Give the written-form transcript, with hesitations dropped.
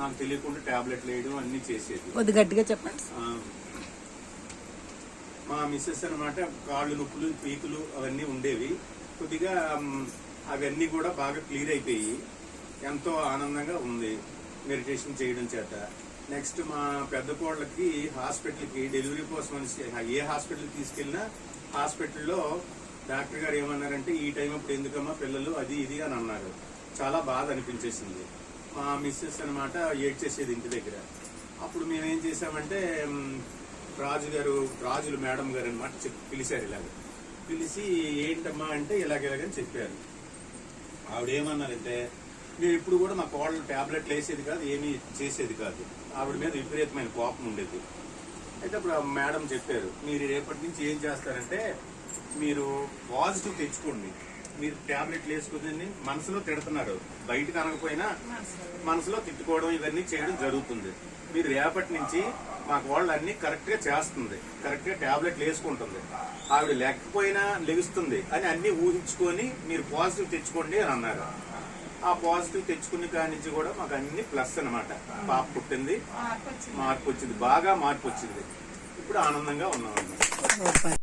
నాకు తెలియకుండా టాబ్లెట్లు వేయడం అన్ని చేసేది. కొద్ది గట్టిగా చెప్పండి. మా మిస్సెస్ అనమాట కాళ్ళు నొప్పులు పీకులు అవన్నీ ఉండేవి. కొద్దిగా అవన్నీ కూడా బాగా క్లియర్ అయిపోయి ఎంతో ఆనందంగా ఉంది మెడిటేషన్ చేయడం చేత. నెక్స్ట్ మా పెద్ద కోళ్ళకి హాస్పిటల్కి డెలివరీ కోసం ఏ హాస్పిటల్కి తీసుకెళ్ళినా హాస్పిటల్లో డాక్టర్ గారు ఏమన్నారంటే ఈ టైం అప్పుడు ఎందుకమ్మా పిల్లలు అది ఇది అని అన్నారు. చాలా బాధ అనిపించేసింది. మా మిస్సెస్ అనమాట ఏడ్చేసేది ఇంటి దగ్గర. అప్పుడు మేమేం చేసామంటే రాజులు మేడం గారు అనమాట పిలిచారు. ఇలాగ పిలిచి ఏంటమ్మా అంటే ఇలాగని చెప్పారు. ఆవిడ ఏమన్నారంటే మీరు ఇప్పుడు కూడా మా కోడలు టాబ్లెట్లు వేసేది కాదు, ఏమీ చేసేది కాదు. ఆవిడ మీద విపరీతమైన కోపం ఉండేది. అయితే అప్పుడు మేడం చెప్పారు, మీరు రేపటి నుంచి ఏం చేస్తారంటే మీరు పాజిటివ్ తెచ్చుకోండి. మీరు టాబ్లెట్లు వేసుకుని మనసులో తిడుతున్నారు, బయటకు అనకపోయినా మనసులో తిట్టుకోవడం ఇవన్నీ చేయడం జరుగుతుంది. మీరు రేపటి నుంచి మా కోళ్ళు అన్ని కరెక్ట్ గా చేస్తుంది, కరెక్ట్ గా టాబ్లెట్లు వేసుకుంటుంది, ఆవిడ లేకపోయినా లెగుస్తుంది అని అన్ని ఊహించుకొని మీరు పాజిటివ్ తెచ్చుకోండి అని అన్నారు. ఆ పాజిటివ్ తెచ్చుకున్న కాడి నుంచి కూడా మాకు అన్ని ప్లస్ అనమాట. పాప పుట్టింది, మార్పు వచ్చింది, బాగా మార్పు వచ్చింది. ఇప్పుడు ఆనందంగా ఉన్నాం అన్నమాట.